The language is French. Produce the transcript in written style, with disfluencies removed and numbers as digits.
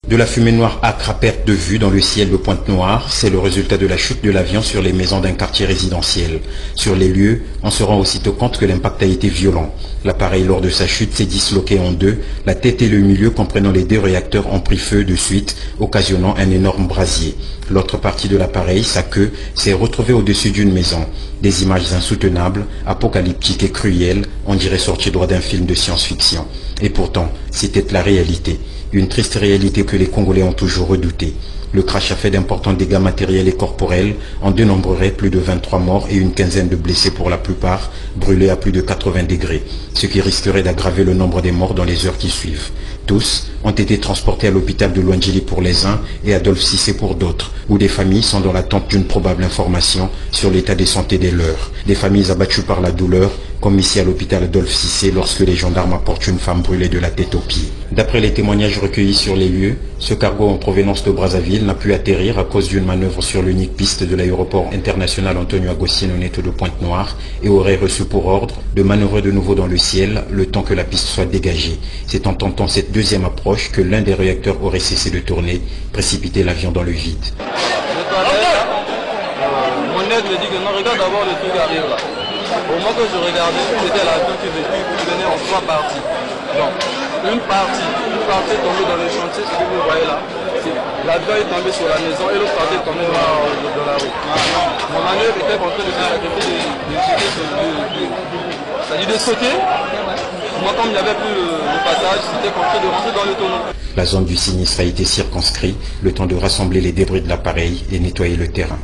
De la fumée noire âcre à perte de vue dans le ciel de Pointe-Noire, c'est le résultat de la chute de l'avion sur les maisons d'un quartier résidentiel. Sur les lieux, on se rend aussitôt compte que l'impact a été violent. L'appareil lors de sa chute s'est disloqué en deux, la tête et le milieu comprenant les deux réacteurs ont pris feu de suite, occasionnant un énorme brasier. L'autre partie de l'appareil, sa queue, s'est retrouvée au-dessus d'une maison. Des images insoutenables, apocalyptiques et cruelles, on dirait sorties droit d'un film de science-fiction. Et pourtant, c'était la réalité. Une triste réalité que les Congolais ont toujours redoutée. Le crash a fait d'importants dégâts matériels et corporels. On dénombrerait plus de 23 morts et une quinzaine de blessés, pour la plupart brûlés à plus de 80 degrés, ce qui risquerait d'aggraver le nombre des morts dans les heures qui suivent. Tous ont été transportés à l'hôpital de Luandjili pour les uns et Adolphe Cissé pour d'autres, où des familles sont dans l'attente d'une probable information sur l'état de santé des leurs. Des familles abattues par la douleur, comme ici à l'hôpital Adolphe Cissé lorsque les gendarmes apportent une femme brûlée de la tête aux pieds. D'après les témoignages recueillis sur les lieux, ce cargo en provenance de Brazzaville n'a pu atterrir à cause d'une manœuvre sur l'unique piste de l'aéroport international Antonio Agostinho Neto de Pointe-Noire et aurait reçu pour ordre de manœuvrer de nouveau dans le ciel le temps que la piste soit dégagée. C'est en tentant cette deuxième approche que l'un des réacteurs aurait cessé de tourner, précipité l'avion dans le vide. Mon aide me dit que non, regarde d'abord le truc arrive là. Au moment que je regardais, c'était l'avion qui venait en trois parties. Donc, une partie est tombée dans le chantier, ce que vous voyez là. L'avion est tombé sur la maison et l'autre partie est tombée dans la rue. Mon manœuvre était en train de se sacrifier, c'est-à-dire de sauter. Moi, comme il n'y avait plus le passage, c'était compris de rentrer dans le tonneau. La zone du sinistre a été circonscrite, le temps de rassembler les débris de l'appareil et nettoyer le terrain.